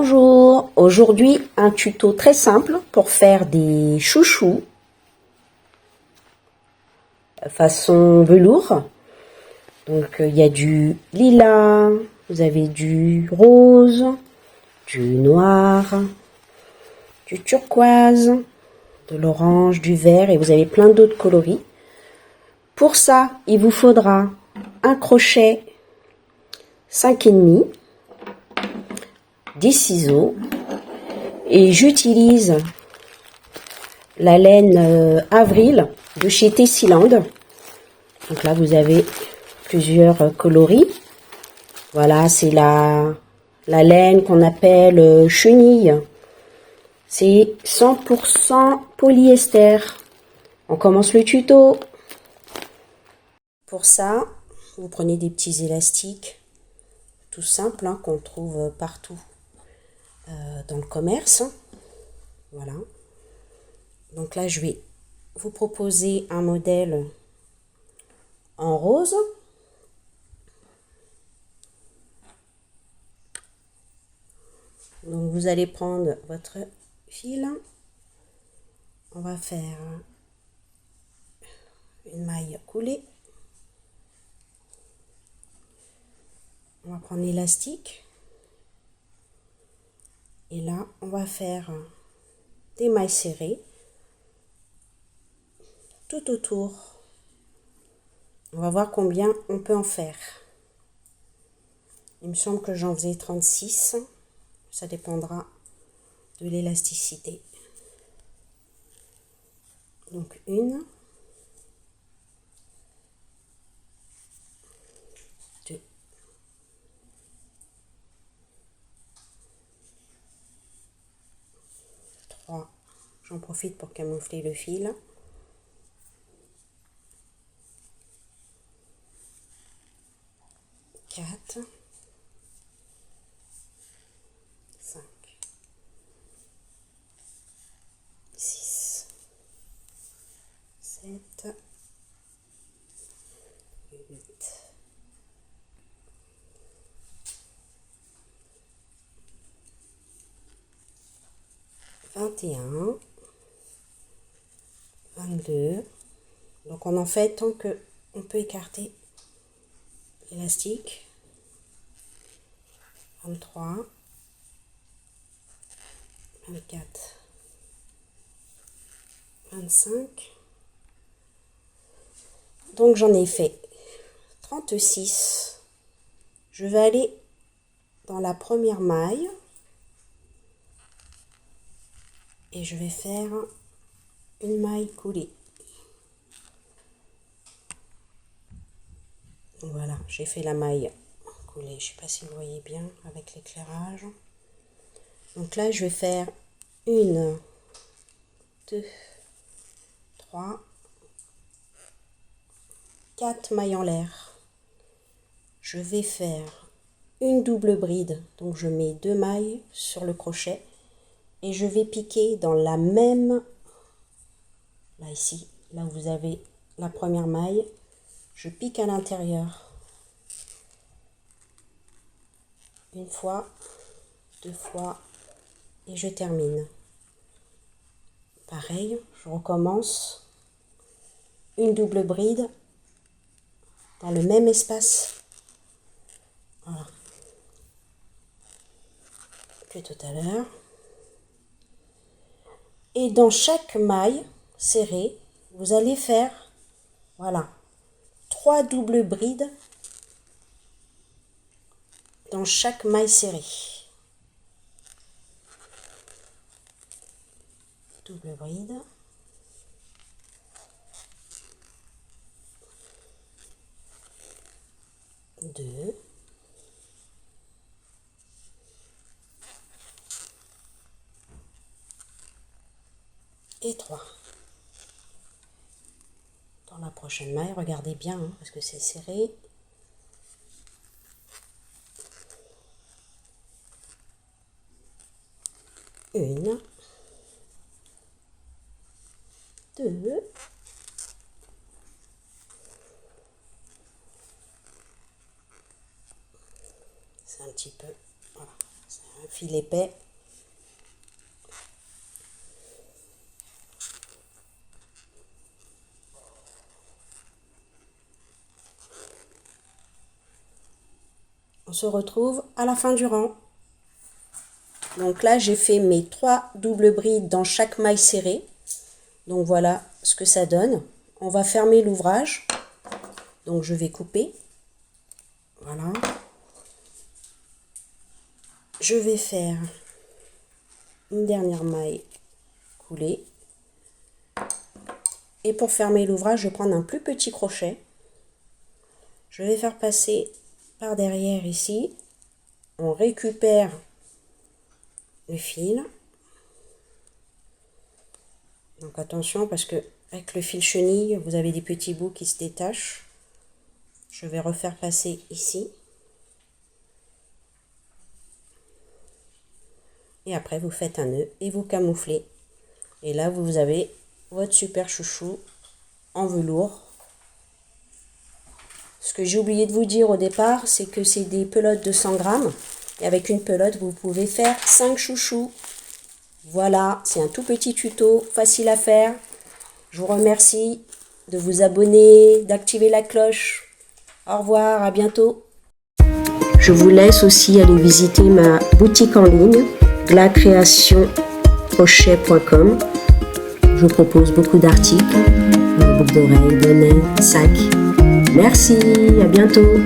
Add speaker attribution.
Speaker 1: Bonjour, aujourd'hui un tuto très simple pour faire des chouchous façon velours. Donc il y a du lilas, vous avez du rose, du noir, du turquoise, de l'orange, du vert et vous avez plein d'autres coloris. Pour ça, il vous faudra un crochet 5,5, des ciseaux et j'utilise la laine Avril de chez Tessiland. Donc là vous avez plusieurs coloris. Voilà, c'est la laine qu'on appelle chenille. C'est 100% polyester. On commence le tuto. Pour ça, vous prenez des petits élastiques tout simples hein, qu'on trouve partout dans le commerce. Voilà. Donc là, je vais vous proposer un modèle en rose. Donc vous allez prendre votre fil. On va faire une maille coulée. On va prendre l'élastique. Et là, on va faire des mailles serrées tout autour. On va voir combien on peut en faire. Il me semble que j'en faisais 36. Ça dépendra de l'élasticité. Donc une, deux, trois. J'en profite pour camoufler le fil. 4, 5, 6, 7, 8, 21, 22. Donc on en fait tant que on peut écarter l'élastique. 23, 24, 25. Donc j'en ai fait 36. Je vais aller dans la première maille et je vais faire une maille coulée. Voilà, j'ai fait la maille coulée. Je ne sais pas si vous voyez bien avec l'éclairage. Donc là, je vais faire 1, 2, 3, 4 mailles en l'air. Je vais faire une double bride. Donc je mets 2 mailles sur le crochet et je vais piquer dans la même, là ici, là où vous avez la première maille, je pique à l'intérieur. Une fois, 2 fois et je termine. Pareil, je recommence une double bride dans le même espace. Voilà. Que tout à l'heure. Et dans chaque maille serrée, vous allez faire, voilà, 3 doubles brides dans chaque maille serrée. Double bride. Deux. Et 3. Dans la prochaine maille, regardez bien hein, parce que c'est serré. Une. 2. C'est un petit peu, voilà, c'est fil épais. On se retrouve à la fin du rang. Donc là, j'ai fait mes 3 doubles brides dans chaque maille serrée. Donc voilà ce que ça donne. On va fermer l'ouvrage. Donc je vais couper. Voilà. Je vais faire une dernière maille coulée. Et pour fermer l'ouvrage, je vais prendre un plus petit crochet. Je vais faire passer par derrière ici. On récupère le fil. Donc attention parce que avec le fil chenille, vous avez des petits bouts qui se détachent. Je vais refaire passer ici. Et après, vous faites un nœud et vous camouflez. Et là, vous avez votre super chouchou en velours. Ce que j'ai oublié de vous dire au départ, c'est que c'est des pelotes de 100 grammes. Et avec une pelote, vous pouvez faire 5 chouchous. Voilà, c'est un tout petit tuto, facile à faire. Je vous remercie de vous abonner, d'activer la cloche. Au revoir, à bientôt. Je vous laisse aussi aller visiter ma boutique en ligne, glacreationcrochet.com. Je propose beaucoup d'articles, boucles d'oreilles, bonnets, sacs. Merci, à bientôt.